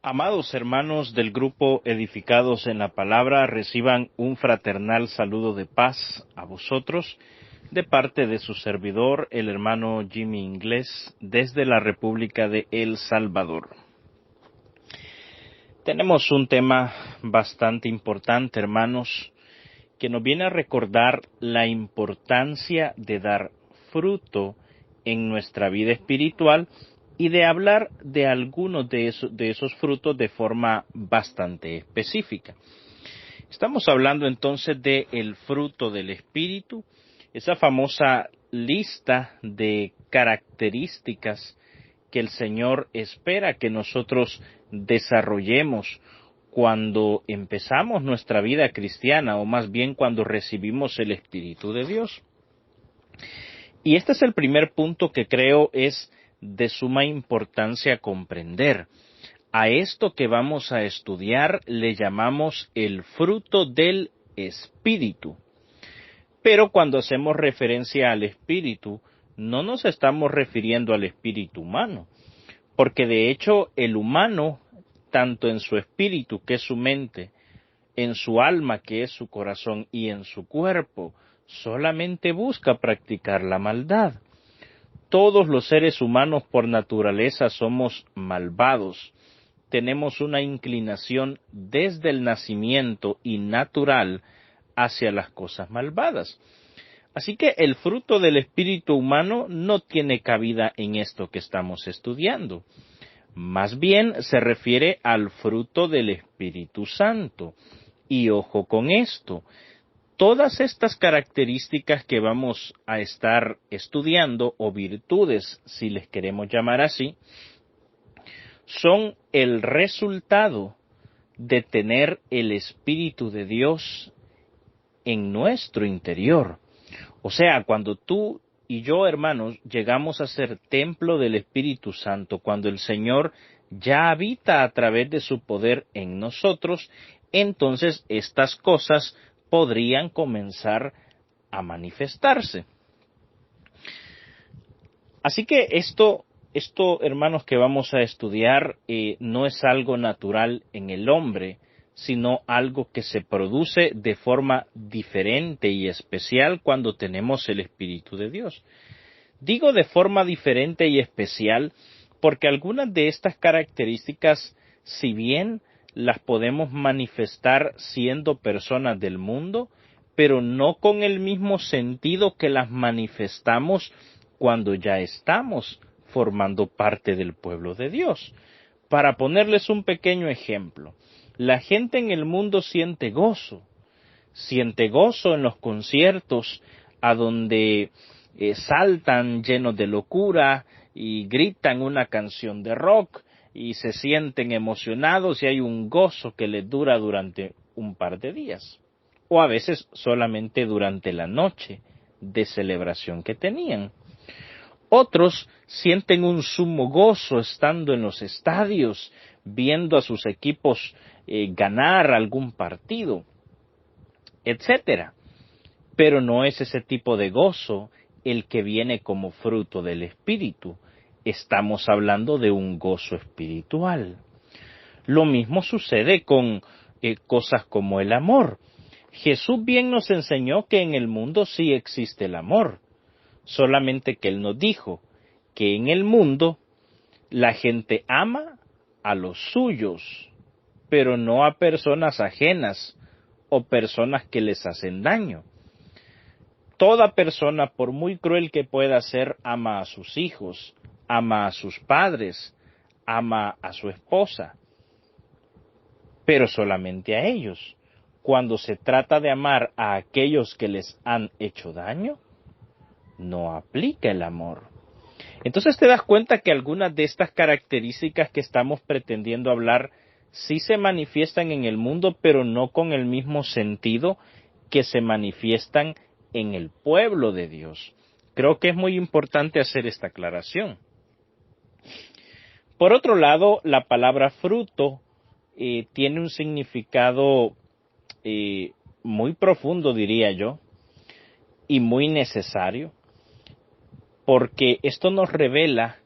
Amados hermanos del grupo Edificados en la Palabra, reciban un fraternal saludo de paz a vosotros de parte de su servidor, el hermano Jimmy Inglés, desde la República de El Salvador. Tenemos un tema bastante importante, hermanos, que nos viene a recordar la importancia de dar fruto en nuestra vida espiritual y de hablar de algunos de esos frutos de forma bastante específica. Estamos hablando entonces del fruto del Espíritu, esa famosa lista de características que el Señor espera que nosotros desarrollemos cuando empezamos nuestra vida cristiana, o más bien cuando recibimos el Espíritu de Dios. Y este es el primer punto que creo es de suma importancia comprender. A esto que vamos a estudiar le llamamos el fruto del Espíritu. Pero cuando hacemos referencia al Espíritu, no nos estamos refiriendo al espíritu humano, porque de hecho el humano, tanto en su espíritu, que es su mente, en su alma, que es su corazón, y en su cuerpo, solamente busca practicar la maldad. Todos los seres humanos por naturaleza somos malvados. Tenemos una inclinación desde el nacimiento y natural hacia las cosas malvadas. Así que el fruto del espíritu humano no tiene cabida en esto que estamos estudiando. Más bien se refiere al fruto del Espíritu Santo. Y ojo con esto, todas estas características que vamos a estar estudiando, o virtudes, si les queremos llamar así, son el resultado de tener el Espíritu de Dios en nuestro interior. O sea, cuando tú y yo, hermanos, llegamos a ser templo del Espíritu Santo, cuando el Señor ya habita a través de su poder en nosotros, entonces estas cosas podrían comenzar a manifestarse. Así que esto, hermanos, que vamos a estudiar no es algo natural en el hombre, sino algo que se produce de forma diferente y especial cuando tenemos el Espíritu de Dios. Digo de forma diferente y especial porque algunas de estas características, si bien las podemos manifestar siendo personas del mundo, pero no con el mismo sentido que las manifestamos cuando ya estamos formando parte del pueblo de Dios. Para ponerles un pequeño ejemplo, la gente en el mundo siente gozo en los conciertos a donde saltan llenos de locura y gritan una canción de rock y se sienten emocionados y hay un gozo que les dura durante un par de días, o a veces solamente durante la noche de celebración que tenían. Otros sienten un sumo gozo estando en los estadios, viendo a sus equipos ganar algún partido, etcétera. Pero no es ese tipo de gozo el que viene como fruto del Espíritu. Estamos hablando de un gozo espiritual. Lo mismo sucede con cosas como el amor. Jesús bien nos enseñó que en el mundo sí existe el amor, solamente que Él nos dijo que en el mundo la gente ama a los suyos, pero no a personas ajenas o personas que les hacen daño. Toda persona, por muy cruel que pueda ser, ama a sus hijos, ama a sus padres, ama a su esposa, pero solamente a ellos. Cuando se trata de amar a aquellos que les han hecho daño, no aplica el amor. Entonces te das cuenta que algunas de estas características que estamos pretendiendo hablar sí se manifiestan en el mundo, pero no con el mismo sentido que se manifiestan en el pueblo de Dios. Creo que es muy importante hacer esta aclaración. Por otro lado, la palabra fruto tiene un significado muy profundo, diría yo, y muy necesario, porque esto nos revela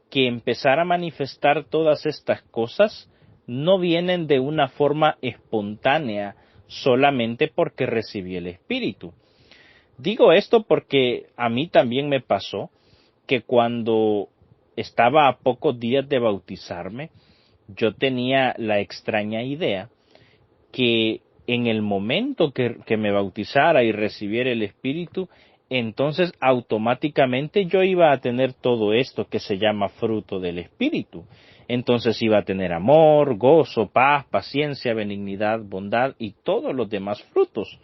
que empezar a manifestar todas estas cosas no vienen de una forma espontánea solamente porque recibí el Espíritu. Digo esto porque a mí también me pasó que cuando estaba a pocos días de bautizarme, yo tenía la extraña idea que en el momento que me bautizara y recibiera el Espíritu, entonces automáticamente yo iba a tener todo esto que se llama fruto del Espíritu. Entonces iba a tener amor, gozo, paz, paciencia, benignidad, bondad y todos los demás frutos.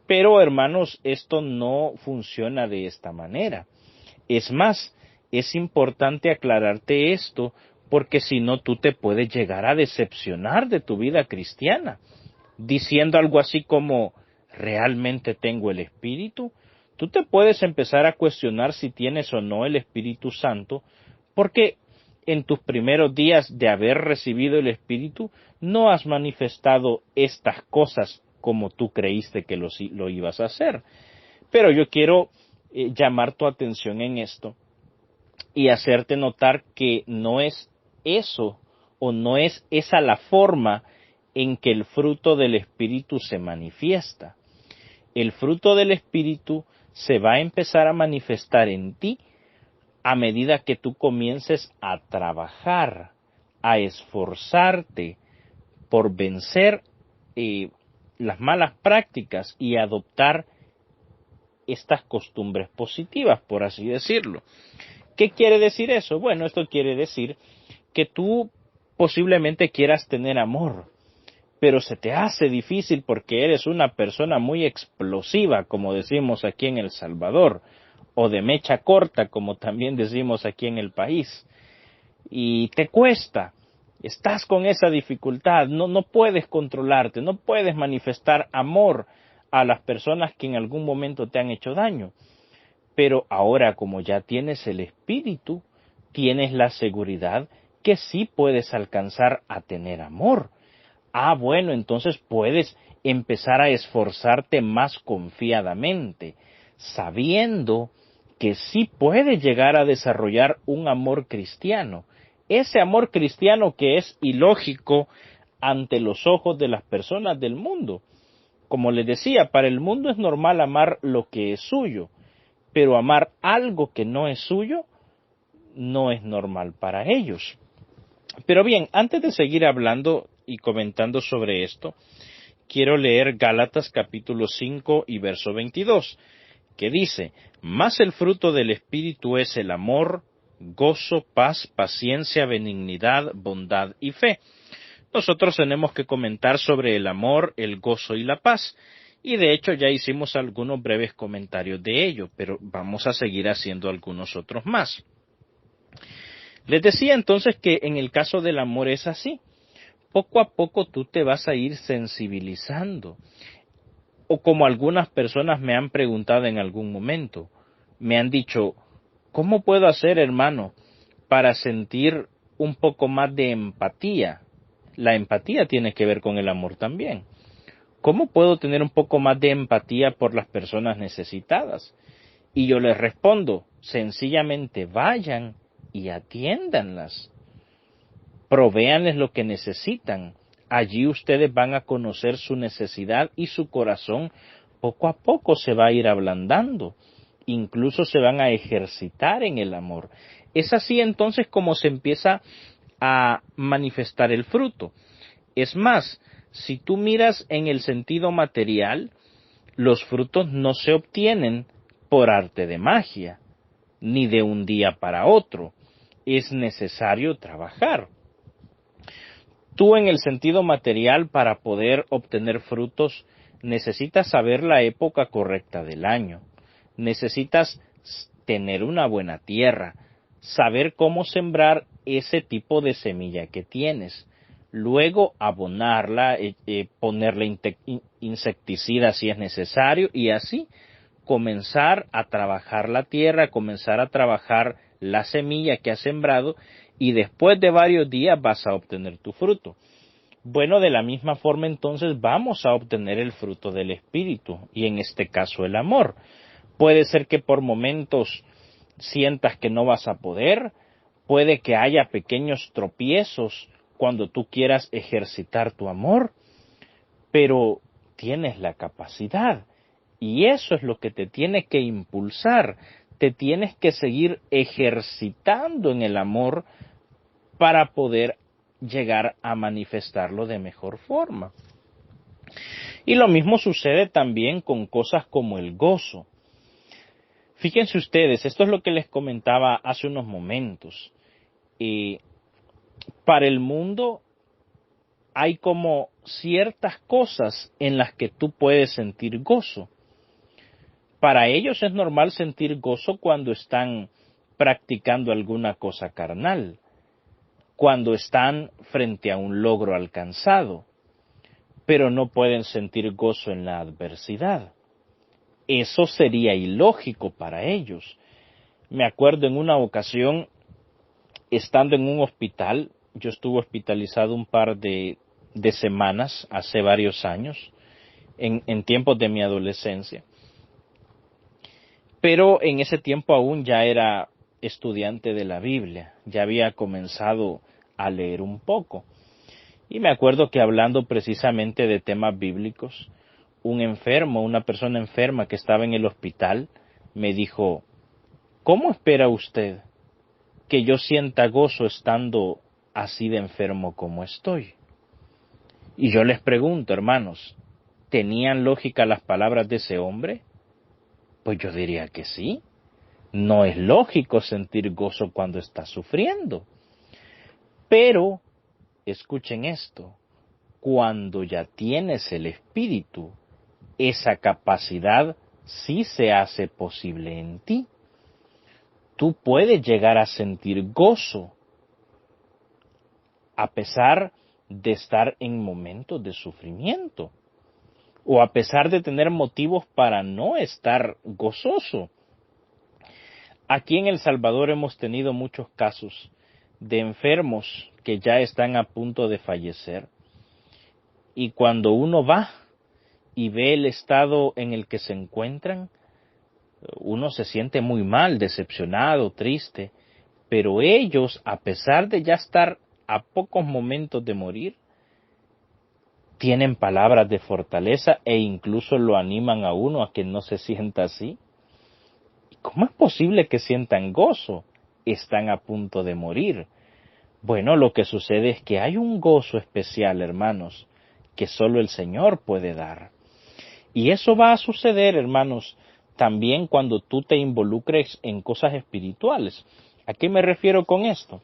Pero hermanos, esto no funciona de esta manera. Es más, es importante aclararte esto porque si no tú te puedes llegar a decepcionar de tu vida cristiana, diciendo algo así como, ¿realmente tengo el Espíritu? Tú te puedes empezar a cuestionar si tienes o no el Espíritu Santo, porque en tus primeros días de haber recibido el Espíritu no has manifestado estas cosas como tú creíste que lo ibas a hacer. Pero yo quiero llamar tu atención en esto y hacerte notar que no es eso o no es esa la forma en que el fruto del Espíritu se manifiesta. El fruto del Espíritu se va a empezar a manifestar en ti a medida que tú comiences a trabajar, a esforzarte por vencer las malas prácticas y adoptar estas costumbres positivas, por así decirlo. ¿Qué quiere decir eso? Bueno, esto quiere decir que tú posiblemente quieras tener amor, pero se te hace difícil porque eres una persona muy explosiva, como decimos aquí en El Salvador, o de mecha corta, como también decimos aquí en el país, y te cuesta, estás con esa dificultad, no puedes controlarte, no puedes manifestar amor a las personas que en algún momento te han hecho daño. Pero ahora, como ya tienes el Espíritu, tienes la seguridad que sí puedes alcanzar a tener amor. Ah, bueno, entonces puedes empezar a esforzarte más confiadamente, sabiendo que sí puedes llegar a desarrollar un amor cristiano. Ese amor cristiano que es ilógico ante los ojos de las personas del mundo. Como les decía, para el mundo es normal amar lo que es suyo, pero amar algo que no es suyo no es normal para ellos. Pero bien, antes de seguir hablando y comentando sobre esto, quiero leer Gálatas capítulo 5 y verso 22, que dice, «Mas el fruto del Espíritu es el amor, gozo, paz, paciencia, benignidad, bondad y fe». Nosotros tenemos que comentar sobre el amor, el gozo y la paz. Y de hecho ya hicimos algunos breves comentarios de ello, pero vamos a seguir haciendo algunos otros más. Les decía entonces que en el caso del amor es así. Poco a poco tú te vas a ir sensibilizando. O como algunas personas me han preguntado en algún momento, me han dicho, ¿cómo puedo hacer, hermano, para sentir un poco más de empatía? La empatía tiene que ver con el amor también. ¿Cómo puedo tener un poco más de empatía por las personas necesitadas? Y yo les respondo, sencillamente vayan y atiéndanlas. Provéanles lo que necesitan. Allí ustedes van a conocer su necesidad y su corazón poco a poco se va a ir ablandando. Incluso se van a ejercitar en el amor. Es así entonces como se empieza a manifestar el fruto. Es más, si tú miras en el sentido material, los frutos no se obtienen por arte de magia, ni de un día para otro. Es necesario trabajar. Tú en el sentido material, para poder obtener frutos, necesitas saber la época correcta del año. Necesitas tener una buena tierra, saber cómo sembrar ese tipo de semilla que tienes. Luego abonarla, ponerle insecticida si es necesario y así comenzar a trabajar la tierra, comenzar a trabajar la semilla que has sembrado y después de varios días vas a obtener tu fruto. Bueno, de la misma forma entonces vamos a obtener el fruto del Espíritu y en este caso el amor. Puede ser que por momentos sientas que no vas a poder, puede que haya pequeños tropiezos cuando tú quieras ejercitar tu amor, pero tienes la capacidad. Y eso es lo que te tiene que impulsar. Te tienes que seguir ejercitando en el amor para poder llegar a manifestarlo de mejor forma. Y lo mismo sucede también con cosas como el gozo. Fíjense ustedes, esto es lo que les comentaba hace unos momentos. Para el mundo hay como ciertas cosas en las que tú puedes sentir gozo. Para ellos es normal sentir gozo cuando están practicando alguna cosa carnal, cuando están frente a un logro alcanzado, pero no pueden sentir gozo en la adversidad. Eso sería ilógico para ellos. Me acuerdo en una ocasión, estando en un hospital, yo estuve hospitalizado un par de semanas, hace varios años, en tiempos de mi adolescencia. Pero en ese tiempo aún ya era estudiante de la Biblia, ya había comenzado a leer un poco. Y me acuerdo que hablando precisamente de temas bíblicos, un enfermo, una persona enferma que estaba en el hospital, me dijo, ¿cómo espera usted que yo sienta gozo estando así de enfermo como estoy? Y yo les pregunto, hermanos, ¿tenían lógica las palabras de ese hombre? Pues yo diría que sí. No es lógico sentir gozo cuando estás sufriendo. Pero, escuchen esto, cuando ya tienes el Espíritu, esa capacidad sí se hace posible en ti. Tú puedes llegar a sentir gozo a pesar de estar en momentos de sufrimiento o a pesar de tener motivos para no estar gozoso. Aquí en El Salvador hemos tenido muchos casos de enfermos que ya están a punto de fallecer y cuando uno va y ve el estado en el que se encuentran, uno se siente muy mal, decepcionado, triste, pero ellos, a pesar de ya estar a pocos momentos de morir, tienen palabras de fortaleza e incluso lo animan a uno a que no se sienta así. ¿Cómo es posible que sientan gozo? Están a punto de morir. Bueno, lo que sucede es que hay un gozo especial, hermanos, que solo el Señor puede dar. Y eso va a suceder, hermanos, también cuando tú te involucres en cosas espirituales. ¿A qué me refiero con esto?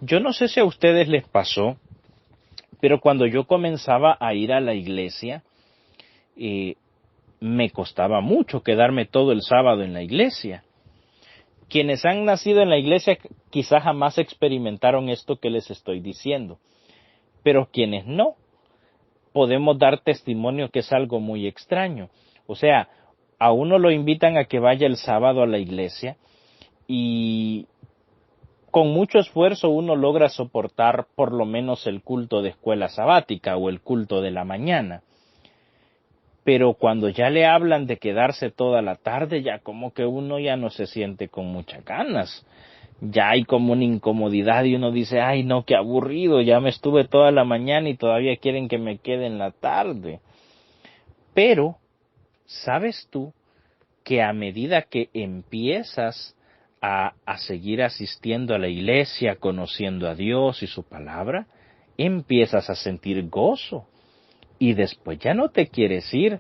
Yo no sé si a ustedes les pasó, pero cuando yo comenzaba a ir a la iglesia, me costaba mucho quedarme todo el sábado en la iglesia. Quienes han nacido en la iglesia quizás jamás experimentaron esto que les estoy diciendo, pero quienes no, podemos dar testimonio que es algo muy extraño. O sea, a uno lo invitan a que vaya el sábado a la iglesia y con mucho esfuerzo uno logra soportar por lo menos el culto de escuela sabática o el culto de la mañana. Pero cuando ya le hablan de quedarse toda la tarde, ya como que uno ya no se siente con muchas ganas. Ya hay como una incomodidad y uno dice, ay no, qué aburrido, ya me estuve toda la mañana y todavía quieren que me quede en la tarde. Pero, ¿sabes tú que a medida que empiezas a seguir asistiendo a la iglesia, conociendo a Dios y su palabra, empiezas a sentir gozo? Y después ya no te quieres ir,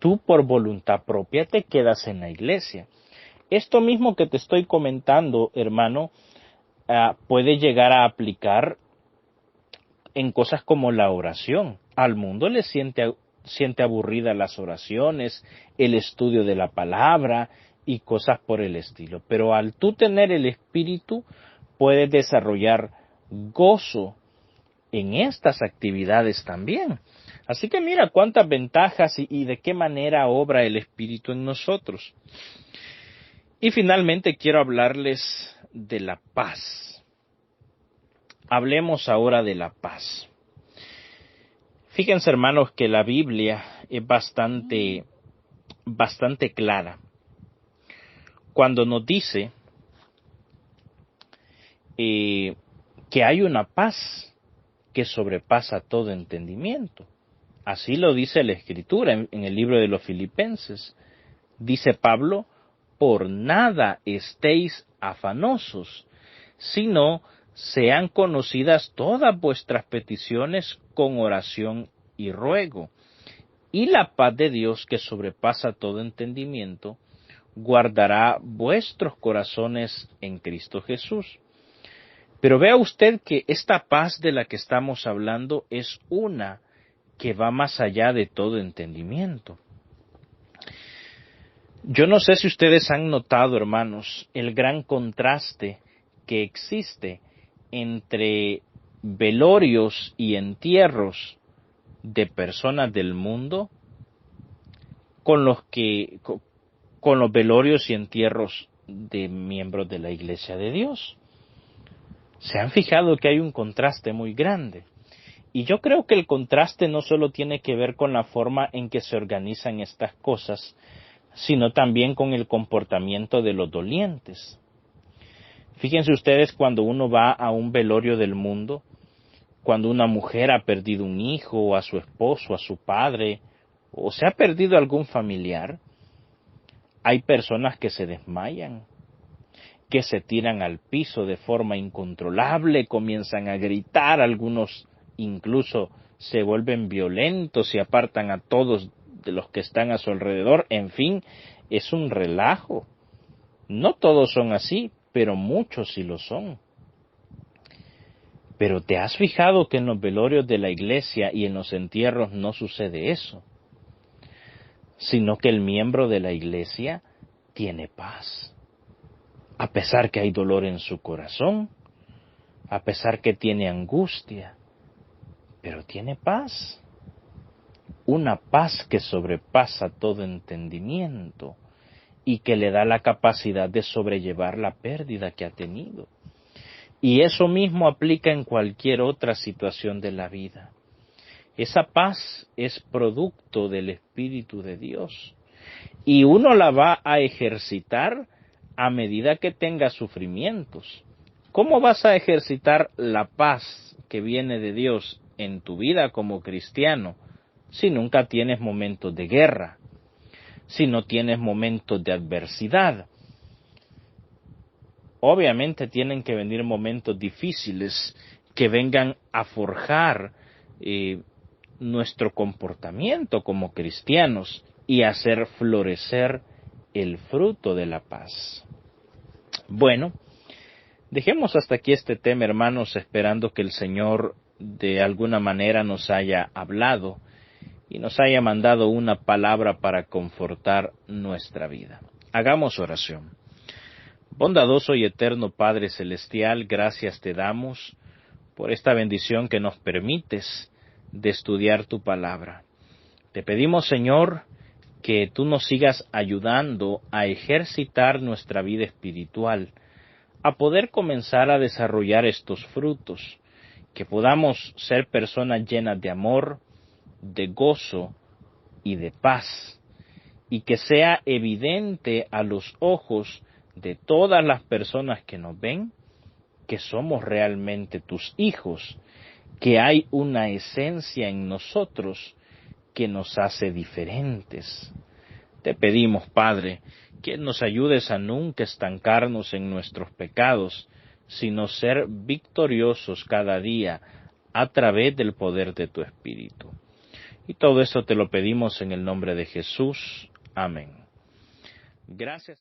tú por voluntad propia te quedas en la iglesia. Esto mismo que te estoy comentando, hermano, puede llegar a aplicar en cosas como la oración. Al mundo le siente aburridas las oraciones, el estudio de la palabra y cosas por el estilo. Pero al tú tener el Espíritu, puedes desarrollar gozo en estas actividades también. Así que mira cuántas ventajas y de qué manera obra el Espíritu en nosotros. Y finalmente quiero hablarles de la paz. Hablemos ahora de la paz. Fíjense, hermanos, que la Biblia es bastante clara cuando nos dice que hay una paz que sobrepasa todo entendimiento. Así lo dice la Escritura en el libro de los Filipenses. Dice Pablo, por nada estéis afanosos, sino sean conocidas todas vuestras peticiones con oración y ruego. Y la paz de Dios, que sobrepasa todo entendimiento, guardará vuestros corazones en Cristo Jesús. Pero vea usted que esta paz de la que estamos hablando es una que va más allá de todo entendimiento. Yo no sé si ustedes han notado, hermanos, el gran contraste que existe entre velorios y entierros de personas del mundo con los velorios y entierros de miembros de la Iglesia de Dios. ¿Se han fijado que hay un contraste muy grande? Y yo creo que el contraste no solo tiene que ver con la forma en que se organizan estas cosas, sino también con el comportamiento de los dolientes. Fíjense ustedes cuando uno va a un velorio del mundo, cuando una mujer ha perdido un hijo, o a su esposo, a su padre, o se ha perdido algún familiar, hay personas que se desmayan, que se tiran al piso de forma incontrolable, comienzan a gritar, algunos incluso se vuelven violentos y apartan a todos de los que están a su alrededor. En fin, es un relajo. No todos son así, pero muchos sí lo son. Pero ¿te has fijado que en los velorios de la iglesia y en los entierros no sucede eso? Sino que el miembro de la iglesia tiene paz. A pesar que hay dolor en su corazón, a pesar que tiene angustia, pero tiene paz. Una paz que sobrepasa todo entendimiento y que le da la capacidad de sobrellevar la pérdida que ha tenido. Y eso mismo aplica en cualquier otra situación de la vida. Esa paz es producto del Espíritu de Dios y uno la va a ejercitar a medida que tenga sufrimientos. ¿Cómo vas a ejercitar la paz que viene de Dios en tu vida como cristiano si nunca tienes momentos de guerra, si no tienes momentos de adversidad? Obviamente tienen que venir momentos difíciles que vengan a forjar nuestro comportamiento como cristianos y hacer florecer el fruto de la paz. Bueno, dejemos hasta aquí este tema, hermanos, esperando que el Señor de alguna manera nos haya hablado y nos haya mandado una palabra para confortar nuestra vida. Hagamos oración. Bondadoso y eterno Padre Celestial, gracias te damos por esta bendición que nos permites de estudiar tu palabra. Te pedimos, Señor, que tú nos sigas ayudando a ejercitar nuestra vida espiritual, a poder comenzar a desarrollar estos frutos, que podamos ser personas llenas de amor, de gozo y de paz, y que sea evidente a los ojos de todas las personas que nos ven, que somos realmente tus hijos, que hay una esencia en nosotros que nos hace diferentes. Te pedimos, Padre, que nos ayudes a nunca estancarnos en nuestros pecados, sino ser victoriosos cada día a través del poder de tu Espíritu. Y todo eso te lo pedimos en el nombre de Jesús. Amén. Gracias.